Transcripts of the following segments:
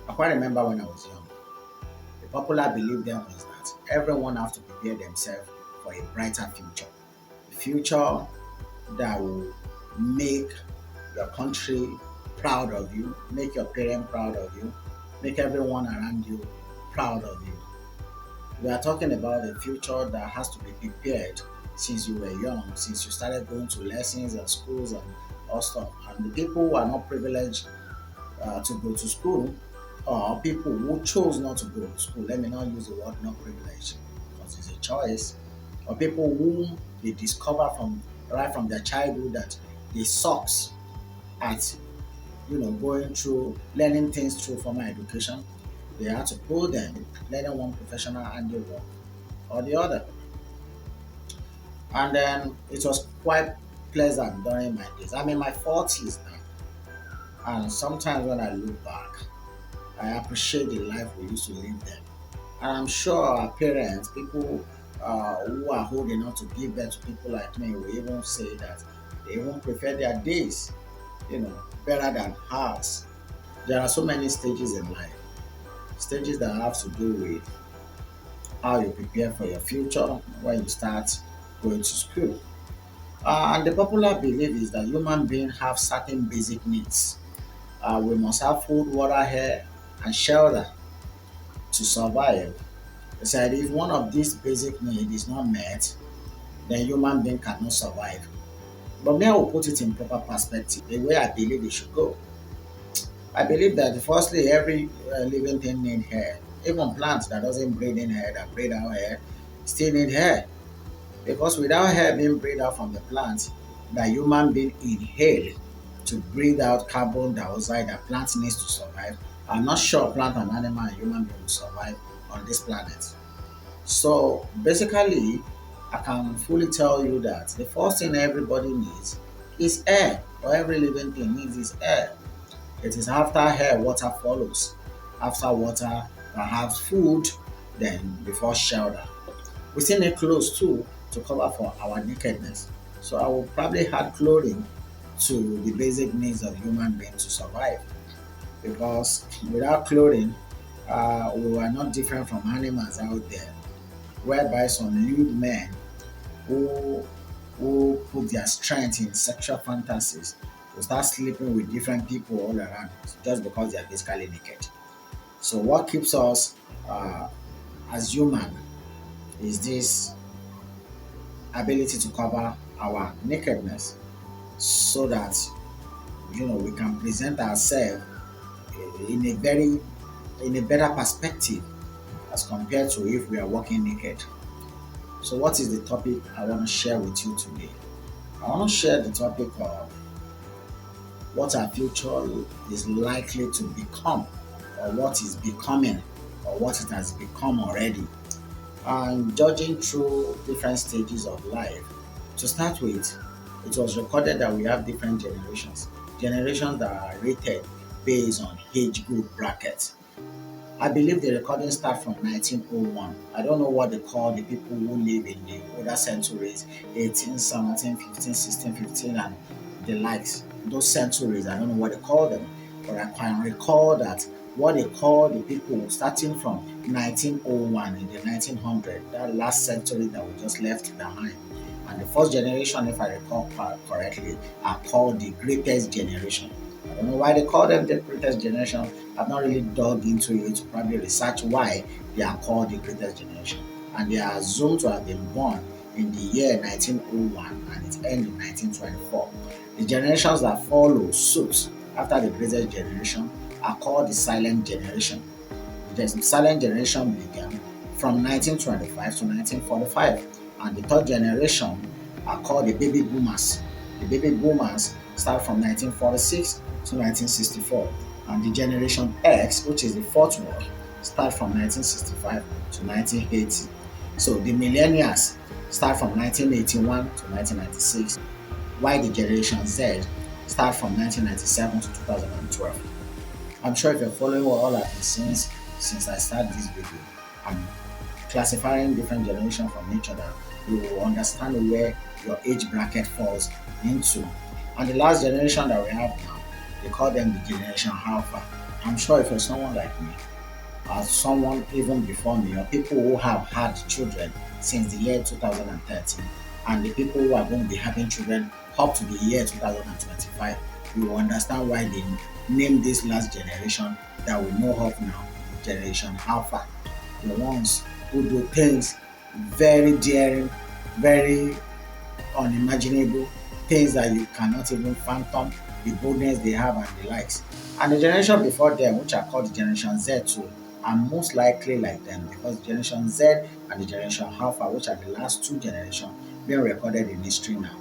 I quite remember when I was young, the popular belief then was that everyone has to prepare themselves for a brighter future. A future that will make your country proud of you, make your parents proud of you, make everyone around you proud of you. We are talking about a future that has to be prepared since you were young, since you started going to lessons and schools and all stuff. And the people who are not privileged to go to school, or people who chose not to go to school, let me not use the word not privileged because it's a choice, or people whom they discover from right from their childhood that they sucks at going through learning things through formal education. They had to pull them learning one professional handiwork or the other. And then it was quite pleasant during my days. I'm in my 40s now, and sometimes when I look back, I appreciate the life we used to live then. And I'm sure our parents, people who are holding on to give birth to people like me, will even say that they even prefer their days, better than ours. There are so many stages in life, stages that have to do with how you prepare for your future when you start going to school. And the popular belief is that human beings have certain basic needs. We must have food, water, air, and shelter to survive. They said if one of these basic needs is not met, then human being cannot survive. But me, I will put it in proper perspective, the way I believe it should go. I believe that firstly, every living thing need air. Even plants that doesn't breathe in air, that breathe out air, still need air. Because without air being breathed out from the plant, the human being inhale to breathe out carbon dioxide that plant needs to survive, I'm not sure plant and animal and human being will survive on this planet. So basically, I can fully tell you that the first thing everybody needs is air, or every living thing needs is air. It is after air, water follows. After water, perhaps food, then before shelter. We still need clothes too to cover for our nakedness. So I will probably add clothing to the basic needs of human beings to survive. Because without clothing, we are not different from animals out there, whereby some lewd men who put their strength in sexual fantasies will start sleeping with different people all around just because they are physically naked. So what keeps us as human is this ability to cover our nakedness so that we can present ourselves in a very in a better perspective as compared to if we are walking naked. So what is the topic I want to share with you today? I want to share the topic of what our future is likely to become, or what is becoming, or what it has become already, and judging through different stages of life. To start with, it was recorded that we have different generations that are rated based on age group brackets. I believe the recording starts from 1901. I don't know what they call the people who live in the older centuries, 18, 17, 15, 16, 15, and the likes. Those centuries, I don't know what they call them, but I can recall that what they call the people starting from 1901 in the 1900, that last century that we just left behind. And the first generation, if I recall correctly, are called the greatest generation. I don't know why they call them the greatest generation. I've not really dug into it to probably research why they are called the greatest generation. And they are assumed to have been born in the year 1901 and it ended in 1924. The generations that follow suit after the greatest generation are called the silent generation. The silent generation began from 1925 to 1945, and the third generation are called the baby boomers. The baby boomers start from 1946 to 1964, and the generation X, which is the fourth one, start from 1965 to 1980. So the millennials start from 1981 to 1996, while the generation Z start from 1997 to 2012. I'm sure if you're following what all I've been saying since I started this video, I'm classifying different generations from each other. You will understand where your age bracket falls into. And the last generation that we have now, they call them the generation Alpha. I'm sure if you're someone like me, or someone even before me, or people who have had children since the year 2013, and the people who are going to be having children up to the year 2025, you will understand why they named this last generation that we know of now, Generation Alpha. The ones who do things very daring, very unimaginable, things that you cannot even fathom, the boldness they have and the likes. And the generation before them, which are called the Generation Z too, are most likely like them because Generation Z and the Generation Alpha, which are the last two generations being recorded in history now,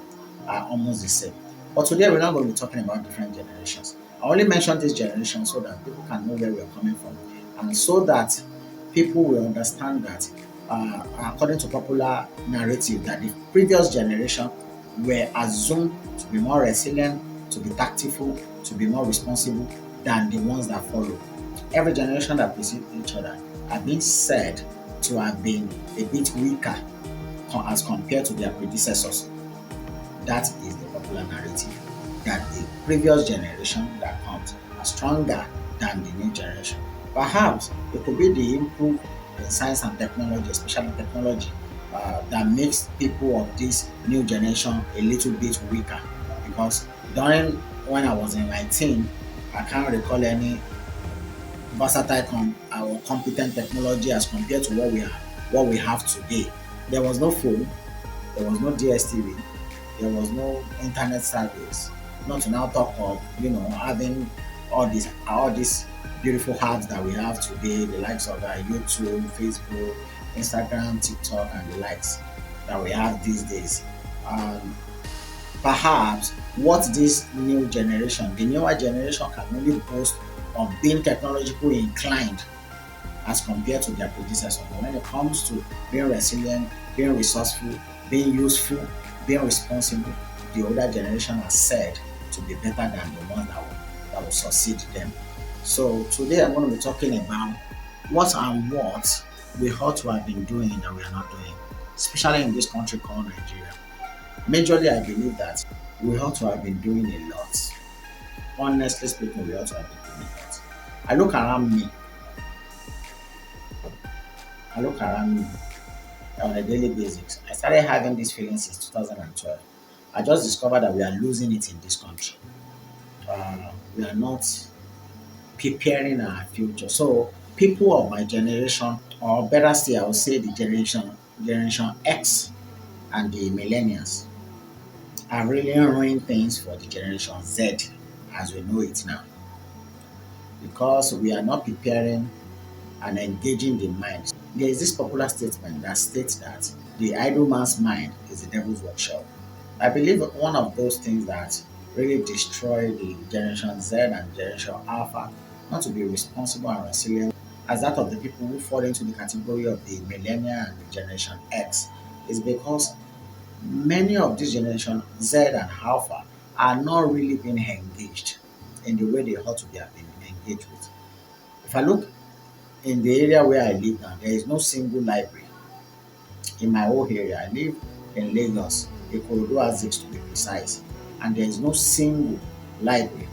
are almost the same. But today we're not going to be talking about different generations. I only mentioned this generation so that people can know where we're coming from and so that people will understand that according to popular narrative that the previous generation were assumed to be more resilient, to be tactful, to be more responsible than the ones that follow. Every generation that precedes each other have been said to have been a bit weaker as compared to their predecessors. That is the popular narrative. That the previous generation that comes are stronger than the new generation. Perhaps it could be the improve in science and technology, especially technology, that makes people of this new generation a little bit weaker. Because during when I was in my teen, I can't recall any versatile or competent technology as compared to what we have today. There was no phone, there was no DSTV, there was no internet service. Not to now talk of having all these beautiful apps that we have today, the likes of YouTube, Facebook, Instagram, TikTok, and the likes that we have these days. Um, Perhaps what this new generation, the newer generation, can only boast of being technologically inclined as compared to their predecessors. But when it comes to being resilient, being resourceful, being useful, being responsible, the older generation has said to be better than the ones that will succeed them. So today I'm going to be talking about what we ought to have been doing that we are not doing, especially in this country called Nigeria. Majorly, I believe that we ought to have been doing a lot. Honestly speaking, we ought to have been doing a lot. I look around me I look around me on a daily basis. I started having this feeling since 2012. I just discovered that we are losing it in this country. We are not preparing our future. So people of my generation, or better still, I would say the generation X and the millennials, are really ruining things for the generation Z as we know it now. Because we are not preparing and engaging the mind. There is this popular statement that states that the idle man's mind is the devil's workshop. I believe one of those things that really destroy the Generation Z and Generation Alpha not to be responsible and resilient as that of the people who fall into the category of the Millennial and the Generation X is because many of this Generation Z and Alpha are not really being engaged in the way they ought to be being engaged with. If I look in the area where I live now, there is no single library in my whole area. I live in Lagos, Ikorodu Aziz to be precise, and there is no single library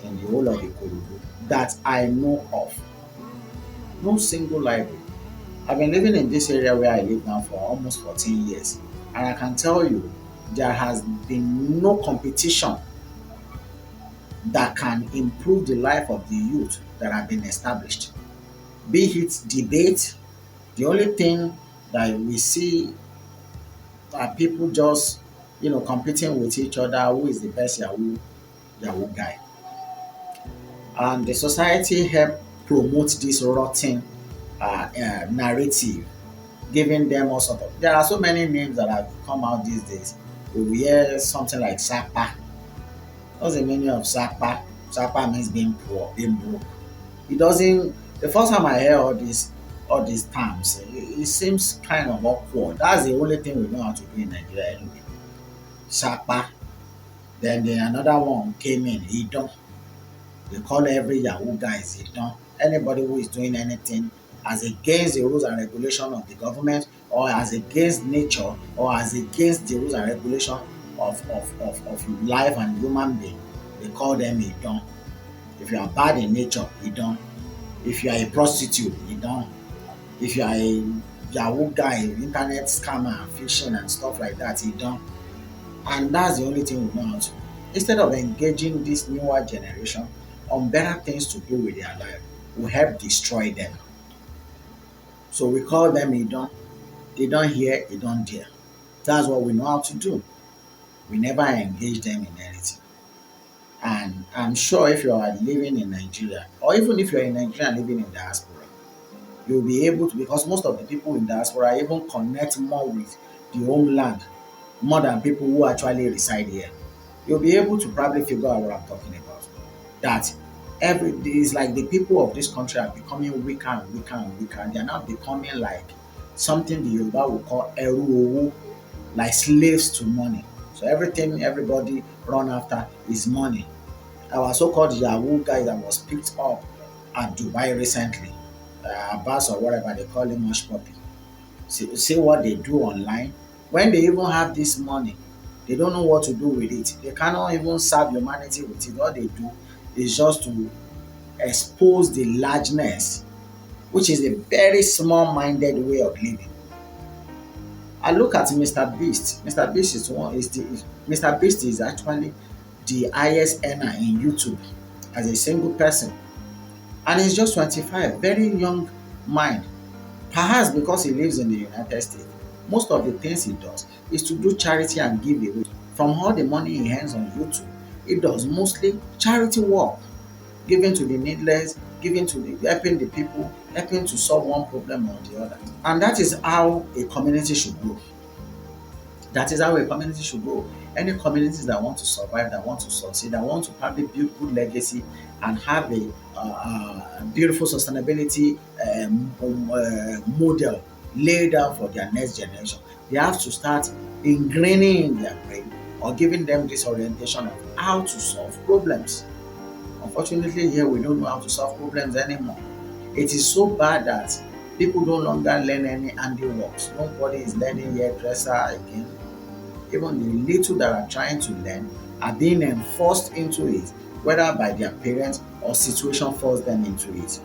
in the whole of Ikorodu that I know of. No single library. I've been living in this area where I live now for almost 14 years, and I can tell you there has been no competition that can improve the life of the youth that have been established. Be it debate, the only thing that we see are people just competing with each other who is the best Yahoo guy. And the society help promote this rotten narrative, giving them all sort of. There are so many names that have come out these days. We hear something like Sapa. What's the meaning of Sapa? Sapa means being poor, being broke. It doesn't. The first time I hear all these terms, it seems kind of awkward. That's the only thing we know how to do in Nigeria anyway. Sapa. Then another one came in, Idon. They call every Yahoo guy Idon. Anybody who is doing anything as against the rules and regulation of the government, or as against nature, or as against the rules and regulation of life and human being, they call them Idon. If you are bad in nature, you don't. If you are a prostitute, you don't. If you are a Yahoo guy, internet scammer, phishing and stuff like that, you don't. And that's the only thing we know how to do. Instead of engaging this newer generation on better things to do with their life, we help destroy them. So we call them Idon. They don't hear, they don't dare. That's what we know how to do. We never engage them in anything. And I'm sure if you are living in Nigeria, or even if you're in Nigeria living in diaspora, you'll be able to, because most of the people in diaspora even connect more with the homeland more than people who actually reside here. You'll be able to probably figure out what I'm talking about. That every day is like the people of this country are becoming weaker and weaker and weaker. And they're now becoming like something the Yoruba will call eru owo, like slaves to money. So everything everybody run after is money. Our so-called Yahoo guy that was picked up at Dubai recently, Abbas or whatever they call him, Mush Puppy. See what they do online. When they even have this money, they don't know what to do with it. They cannot even serve humanity with it. All they do is just to expose the largeness, which is a very small-minded way of living. I look at Mr. Beast. Mr. Beast is one is the Mr. Beast is actually the highest earner in YouTube as a single person. And he's just 25, very young mind. Perhaps because he lives in the United States, most of the things he does is to do charity and give away. From all the money he earns on YouTube, he does mostly charity work, giving to the needless, giving to the helping the people, helping to solve one problem or the other. And that is how a community should grow. That is how a community should grow. Any communities that want to survive, that want to succeed, that want to probably build good legacy and have a beautiful sustainability model laid down for their next generation, they have to start ingraining in their brain or giving them this orientation of how to solve problems. Unfortunately, here we don't know how to solve problems anymore. It is so bad that people no longer learn any handiworks. Nobody is learning hairdresser again. Even the little that are trying to learn are being enforced into it, whether by their parents or situation force them into it.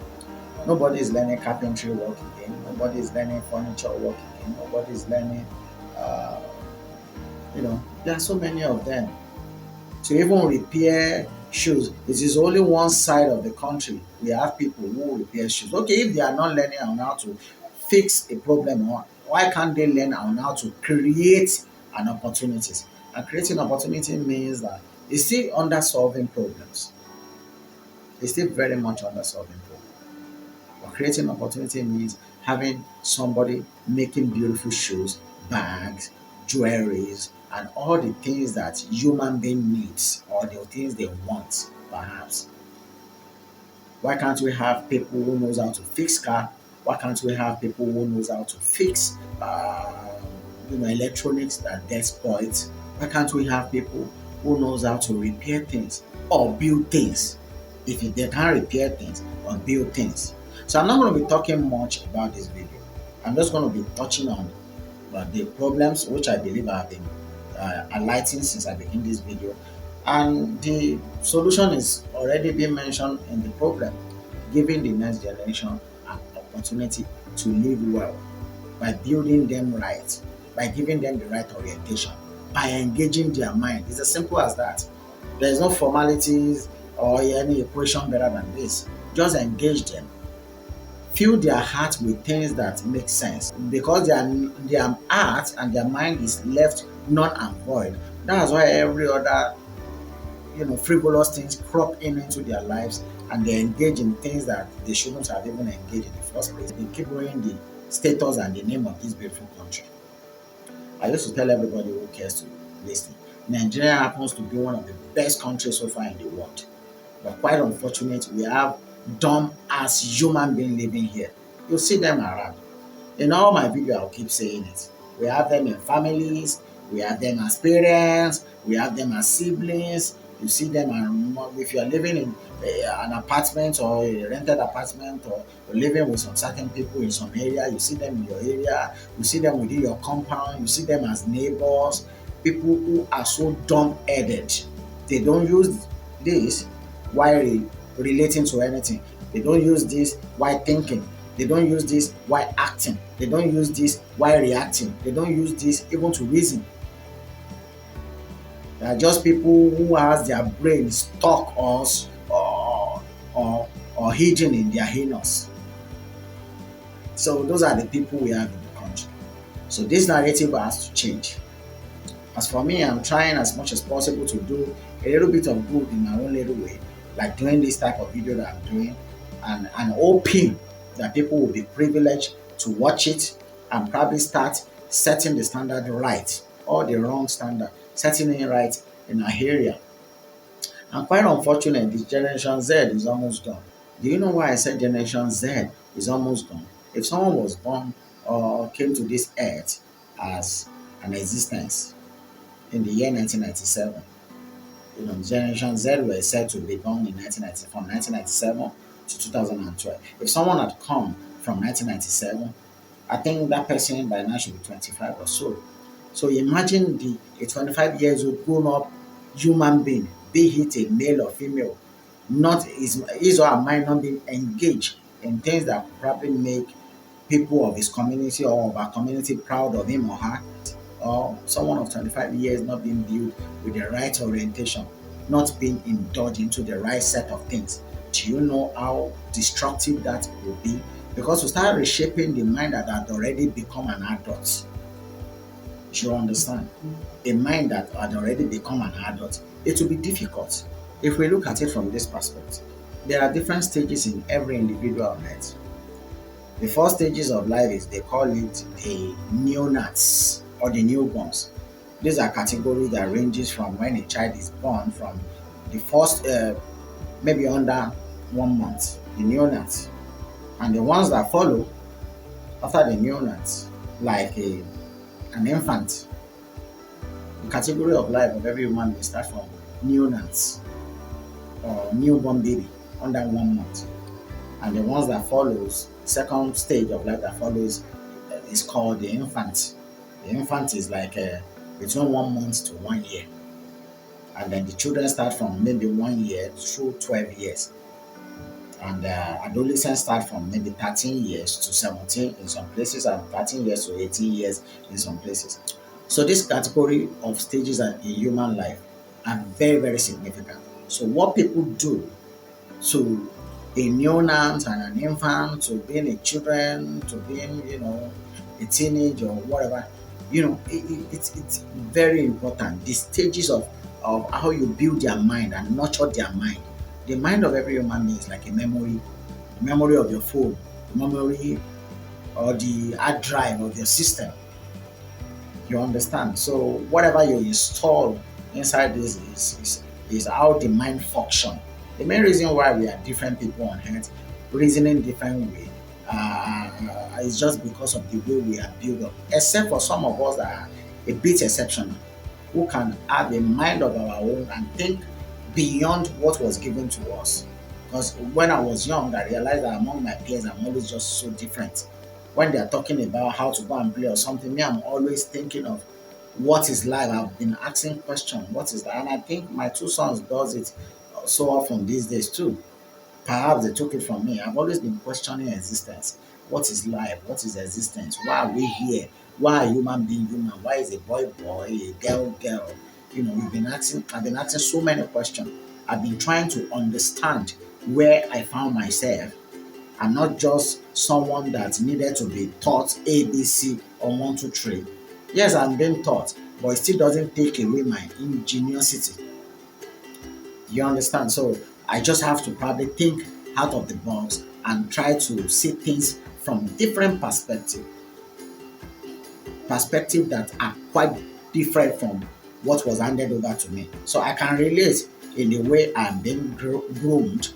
Nobody is learning carpentry work again. Nobody is learning furniture work again. Nobody is learning, uh, there are so many of them. To even repair shoes, it is only one side of the country we have people who repair shoes. Okay, if they are not learning on how to fix a problem, why can't they learn on how to create an opportunities? And creating opportunity means that it's still under solving problems. It's still very much under solving problems. But creating opportunity means having somebody making beautiful shoes, bags, jewelries, and all the things that human being needs or the things they want, perhaps. Why can't we have people who knows how to fix car? Why can't we have people who knows how to fix electronics that get spoiled? Why can't we have people who knows how to repair things or build things? If they can't repair things or build things. So I'm not going to be talking much about this video. I'm just going to be touching on the problems which I believe I have been highlighting since I began this video. And the solution is already being mentioned in the problem, giving the next generation an opportunity to live well by building them right, by giving them the right orientation, by engaging their mind. It's as simple as that. There is no formalities or any equation better than this. Just engage them. Fill their heart with things that make sense because their heart and their mind is left non and void. That's why every other frivolous things crop into their lives and they engage in things that they shouldn't have even engaged in the first place. They keep ruining the status and the name of this beautiful country. I used to tell everybody who cares to listen, Nigeria happens to be one of the best countries so far in the world. But quite unfortunate, we have dumb as human beings living here. You'll see them around. In all my video, I'll keep saying it. We have them in families, we have them as parents, we have them as siblings. You see them, and if you are living in an apartment or a rented apartment or living with some certain people in some area, you see them in your area, you see them within your compound, you see them as neighbors, people who are so dumb-headed. They don't use this while relating to anything. They don't use this while thinking. They don't use this while acting. They don't use this while reacting. They don't use this even to reason. They are just people who has their brain stuck or hidden in their anus. So those are the people we have in the country. So this narrative has to change. As for me, I'm trying as much as possible to do a little bit of good in my own little way, like doing this type of video that I'm doing, and hoping that people will be privileged to watch it and probably start setting the standard right or the wrong standard, setting it right in our area. And quite unfortunate, this Generation Z is almost gone. Do you know why I said Generation Z is almost gone? If someone was born or came to this earth as an existence in the year 1997, Generation Z were said to be born in 1990, from 1997 to 2012. If someone had come from 1997, I think that person by now should be 25 or so. So imagine a 25 years old grown up human being, be it a male or female, not his or her mind not being engaged in things that could probably make people of his community or of our community proud of him or her, or someone of 25 years not being built with the right orientation, not being indulged into the right set of things. Do you know how destructive that will be? Because we start reshaping the mind that had already become an adult. Do you understand? A mind that had already become an adult. It will be difficult if we look at it from this perspective. There are different stages in every individual on earth. The first stages of life is they call it the neonates or the newborns. These are categories that ranges from when a child is born from the first maybe under 1 month, the neonates, and the ones that follow after the neonates, like an infant. The category of life of every human being starts from neonates or newborn baby under 1 month, and the ones that follows, second stage of life that follows is called the infant. The infant is like between 1 month to 1 year, and then the children start from maybe 1 year through 12 years, and adolescents start from maybe 13 years to 17 in some places, and 13 years to 18 years in some places. So this category of stages in human life are very, very significant. So what people do to a neonat and an infant, to being a children, to being, a teenage or whatever, it's very important. The stages of how you build their mind and nurture their mind. The mind of every human being is like a memory, the memory of your phone, the memory or the hard drive of your system. You understand? So whatever you install inside this is how the mind function. The main reason why we are different people on earth, reasoning different way, is just because of the way we are built up. Except for some of us that are a bit exceptional, who can have a mind of our own and think beyond what was given to us. Because when I was young, I realized that among my peers, I'm always just so different. When they are talking about how to go and play or something, me, I'm always thinking of what is life. I've been asking questions, what is that? And I think my two sons does it so often these days too. Perhaps they took it from me. I've always been questioning existence. What is life? What is existence? Why are we here? Why are human being human? Why is a boy boy, a girl girl? I've been asking so many questions. I've been trying to understand where I found myself. I'm not just someone that needed to be taught ABC or 1, 2, 3. Yes, I'm being taught, but it still doesn't take away my ingenuity. You understand? So I just have to probably think out of the box and try to see things from different perspective that are quite different from what was handed over to me. So I can relate in the way I'm being groomed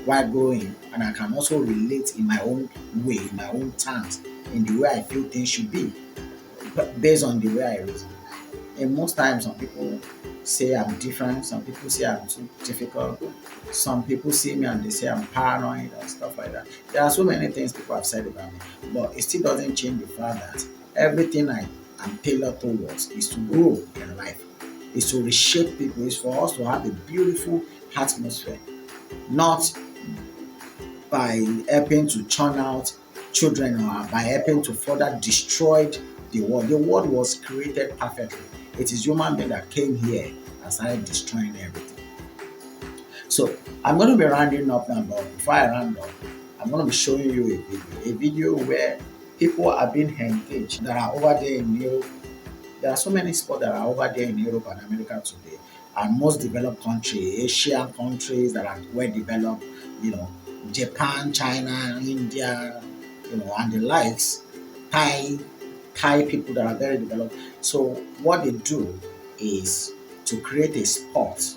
while growing, and I can also relate in my own way, in my own terms, in the way I feel things should be, based on the way I reason. And most times, some people say I'm different. Some people say I'm too difficult. Some people see me and they say I'm paranoid and stuff like that. There are so many things people have said about me, but it still doesn't change the fact that everything I am tailored towards is to grow in life, is to reshape people, is for us to have a beautiful atmosphere. not by helping to churn out children or by helping to further destroy the world. The world was created perfectly. It is human being that came here and started destroying everything. So I'm going to be rounding up now, but before I round up, I'm going to be showing you a video where people are being engaged that are over there in Europe. There are so many sports that are over there in Europe and America today, and most developed countries, Asian countries that are well developed, you know, Japan, China, India, and the likes, Thai, Thai people that are very developed. So what they do is to create a sport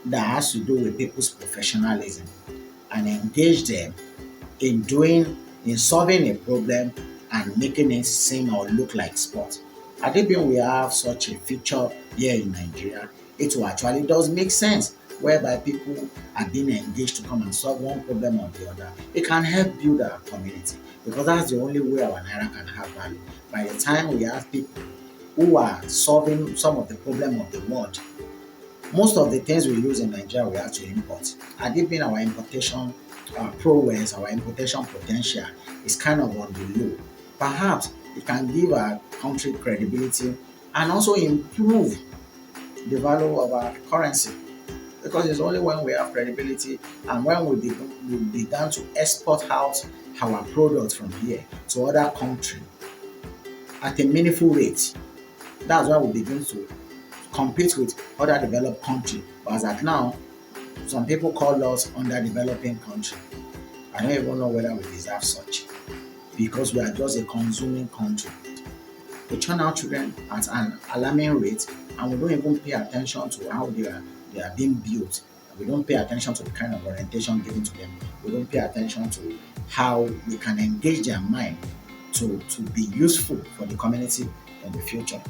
that has to do with people's professionalism and engage them in solving a problem and making it seem or look like sport. Had it been we have such a feature here in Nigeria, it will actually does make sense whereby people are being engaged to come and solve one problem or the other. It can help build our community because that's the only way our naira can have value. By the time we have people who are solving some of the problem of the world, most of the things we use in Nigeria we have to import. Had it been our importation prowess, our importation potential is kind of on the low. Perhaps it can give our country credibility and also improve the value of our currency because it's only when we have credibility and when we began to export out our products from here to other countries at a meaningful rate. That's when we begin to compete with other developed countries. But as at now, some people call us underdeveloping country. I don't even know whether we deserve such because we are just a consuming country. We churn out children at an alarming rate and we don't even pay attention to how they are being built. We don't pay attention to the kind of orientation given to them. We don't pay attention to how we can engage their mind to be useful for the community in the future.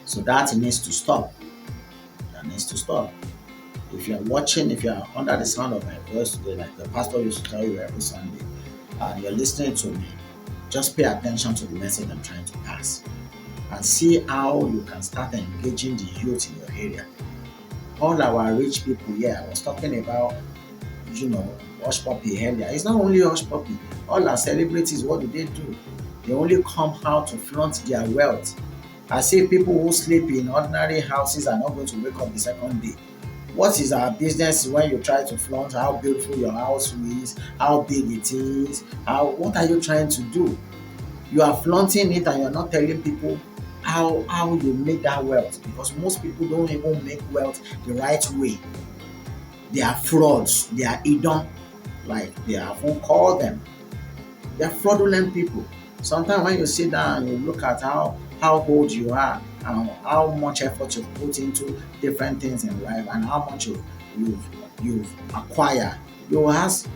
So that needs to stop. That needs to stop. If you're watching, if you're under the sound of my voice today, like the pastor used to tell you every Sunday, and you're listening to me, just pay attention to the message I'm trying to pass and see how you can start engaging the youth in your area. All our rich people here, I was talking about, Hush Puppy earlier. It's not only Hush Puppy, all our celebrities, what do? They only come out to flaunt their wealth. I see people who sleep in ordinary houses are not going to wake up the second day. What is our business when you try to flaunt how beautiful your house is, how big it is, what are you trying to do? You are flaunting it and you're not telling people how you make that wealth because most people don't even make wealth the right way. They are frauds, they are idon, like they often call them. They are fraudulent people. Sometimes when you sit down and you look at how old you are and how much effort you've put into different things in life and how much you've acquired, you ask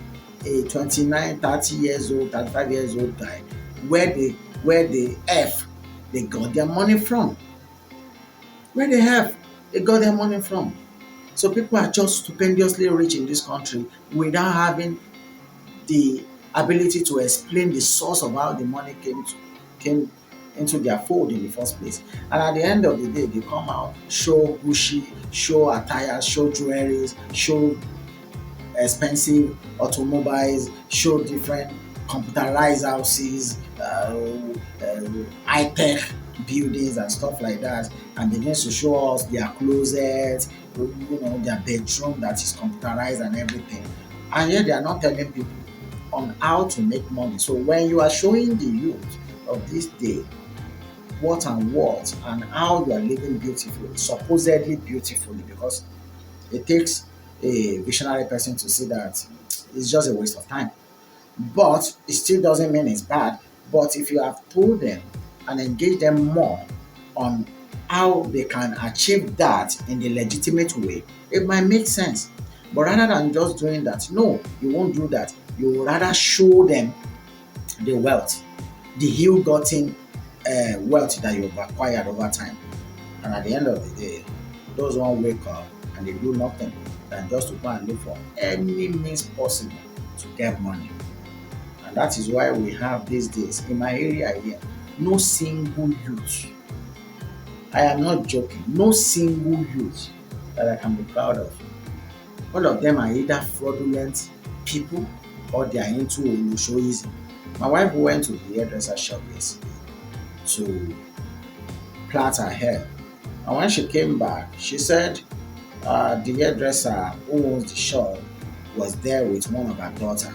a 29, 30 years old, 35 years old guy where the F they got their money from. Where the F they got their money from. So people are just stupendously rich in this country without having the ability to explain the source of how the money came into their fold in the first place. And at the end of the day, they come out, show Gucci, show attire, show jewelries, show expensive automobiles, show different computerized houses, high-tech buildings and stuff like that, and begins to show us their closet, their bedroom that is computerized and everything. And yet they are not telling people on how to make money. So when you are showing the youth of this day what and how you are living beautifully, supposedly beautifully, because it takes a visionary person to see that it's just a waste of time. But it still doesn't mean it's bad. But if you have told them and engage them more on how they can achieve that in the legitimate way, it might make sense. But rather than just doing that, no, you won't do that. You will rather show them the wealth, the ill-gotten wealth that you've acquired over time. And at the end of the day, those won't wake up and they do nothing than just to go and look for any means possible to get money. And that is why we have these days in my area here, no single youth. I am not joking, no single youth that I can be proud of All of them are either fraudulent people or they are into Olushoism. My wife went to the hairdresser shop yesterday to plait her hair. And when she came back, she said the hairdresser who owns the shop was there with one of her daughter.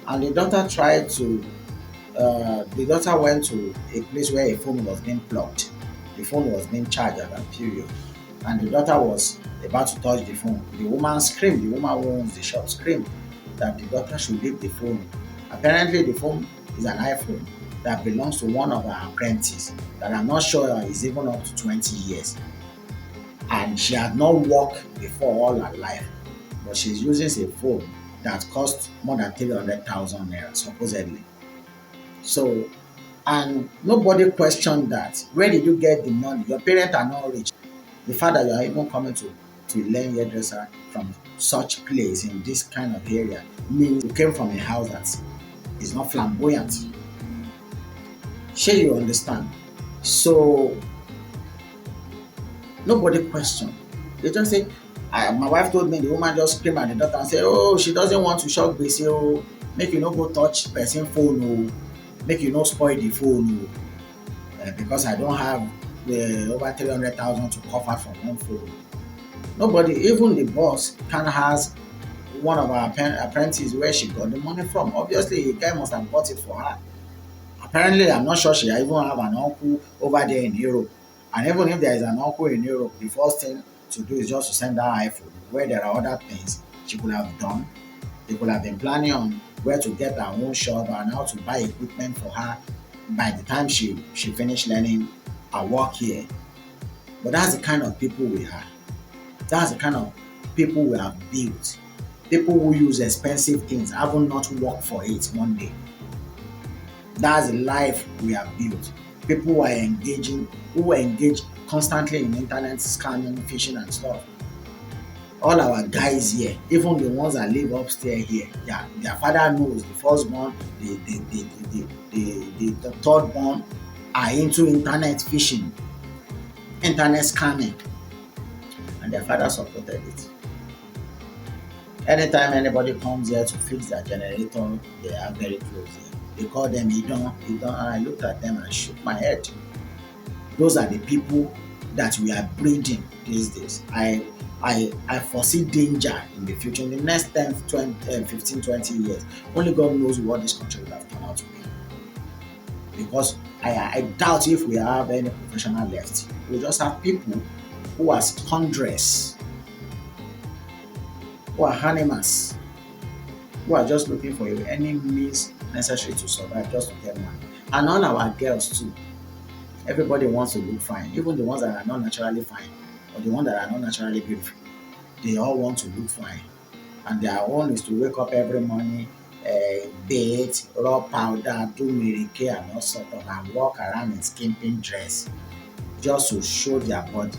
And the daughter tried to, the daughter went to a place where a phone was being plugged. The phone was being charged at that period. And the daughter was about to touch the phone. The woman screamed, the woman who owns the shop screamed that the daughter should leave the phone. Apparently, the phone is an iPhone that belongs to one of her apprentices that I'm not sure is even up to 20 years. And she had not worked before all her life, but she's using a phone that costs more than 300,000 naira, supposedly. So, and nobody questioned that. Where did you get the money? Your parents are not rich. The fact that you are even coming to learn hairdresser from such place in this kind of area means you came from a house that is not flamboyant. Sure, you understand. So nobody questioned. They just say, my wife told me the woman just scream at the daughter and say, oh, she doesn't want to shock gbese oh, make you no go touch person phone oh, make you no spoil the phone oh, because I don't have over 300,000 to cover from one phone. Nobody, even the boss, can has one of our apprentices where she got the money from. Obviously, the guy must have bought it for her. Apparently, I'm not sure she even have an uncle over there in Europe. And even if there is an uncle in Europe, the first thing to do is just to send her iPhone. Where there are other things she could have done. They could have been planning on where to get her own shop and how to buy equipment for her by the time she finished learning her work here. But that's the kind of people we are. That's the kind of people we have built. People who use expensive things haven't not worked for it one day. That's the life we have built. People who engage constantly in internet scamming, phishing and stuff. All our guys here, even the ones that live upstairs here, their father knows the firstborn, the thirdborn are into internet phishing, internet scamming, and their father supported it. Anytime anybody comes here to fix their generator, they are very close here. They call them Idon, Idon, and I looked at them and shook my head. Those are the people that we are breeding these days. I foresee danger in the future, in the next 10, 20, 15, 20 years. Only God knows what this country will have turned out to be. Because I doubt if we have any professional left. We just have people who are scoundrels, who are animals, who are just looking for any means necessary to survive just to get money. And all our girls too. Everybody wants to look fine, even the ones that are not naturally fine or the ones that are not naturally beautiful. They all want to look fine. And their own is to wake up every morning, bathe, rub powder, do mirike and all sort of, and walk around in skimping dress just to show their body.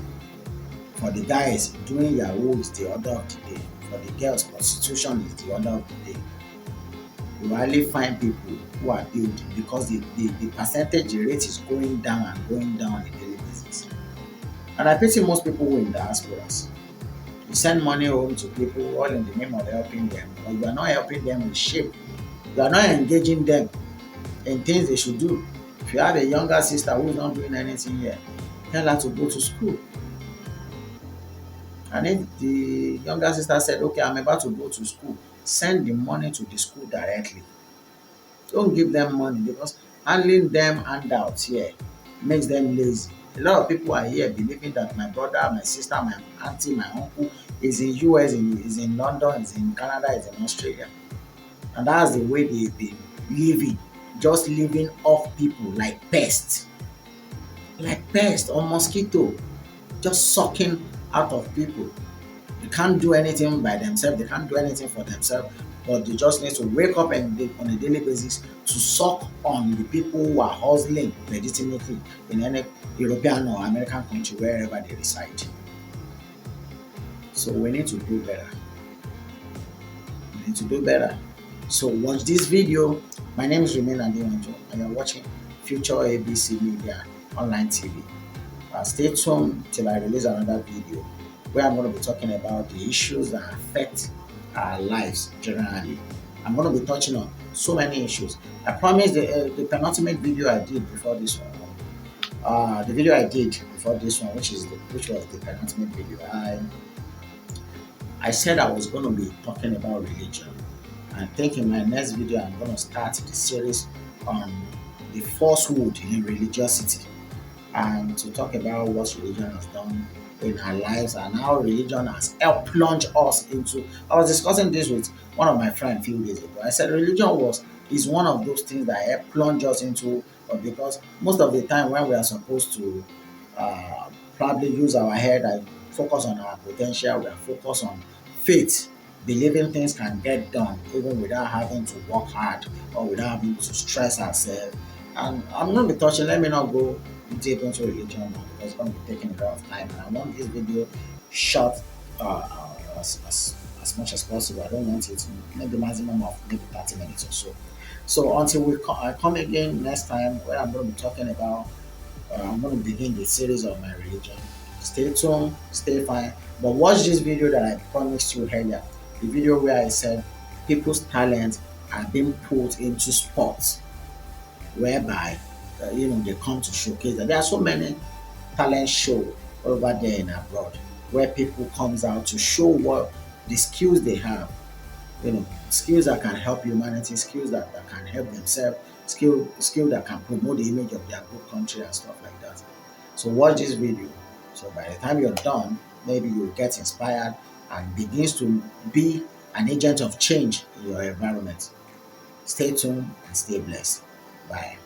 For the guys, doing Yahoo is the order of the day. For the girls, prostitution is the order of the day. You rarely find people who are building because the percentage rate is going down and going down on a daily basis. And I pity most people who are in diasporas. You send money home to people all in the name of helping them, but you are not helping them with shape. You are not engaging them in things they should do. If you have a younger sister who is not doing anything here, tell her to go to school. And if the younger sister said, okay, I'm about to go to school, send the money to the school directly. Don't give them money because handling them handouts here makes them lazy. A lot of people are here believing that my brother, my sister, my auntie, my uncle is in US, is in London, is in Canada, is in Australia. And that's the way they've been living, just living off people like pests or mosquito, just sucking out of people. They can't do anything by themselves, they can't do anything for themselves, but they just need to wake up on a daily basis to suck on the people who are hustling legitimately in any European or American country, wherever they reside. So we need to do better. We need to do better. So watch this video. My name is Remain Adewanjo and you're watching Future ABC Media Online TV. Stay tuned till I release another video. where I'm going to be talking about the issues that affect our lives generally. I'm going to be touching on so many issues. I promise the penultimate video I did before this one, the video I did before this one, which was the penultimate video, I said I was going to be talking about religion. I think in my next video, I'm going to start the series on the falsehood in religiosity and to talk about what religion has done in our lives and how religion has helped plunge us into. I was discussing this with one of my friends a few days ago. I said religion is one of those things that help plunge us into, because most of the time when we are supposed to uh, probably use our head and focus on our potential, we are focused on faith, believing things can get done even without having to work hard or without having to stress ourselves. And I'm not be touching, let me not go deep into religion now because it's going to be taking a lot of time. And I want this video short as much as possible. I don't want it to maybe maximum of maybe 30 minutes or so. So until I come again next time where I'm going to be talking about I'm going to begin the series of my religion. Stay tuned, stay fine. But watch this video that I promised you earlier. The video where I said people's talents are being put into sports, whereby they come to showcase that there are so many talent show over there in abroad where people comes out to show what the skills they have, skills that can help humanity, skills that can help themselves, skill that can promote the image of their good country and stuff like that. So watch this video. So by the time you're done, maybe you'll get inspired and begins to be an agent of change in your environment. Stay tuned and stay blessed. Bye.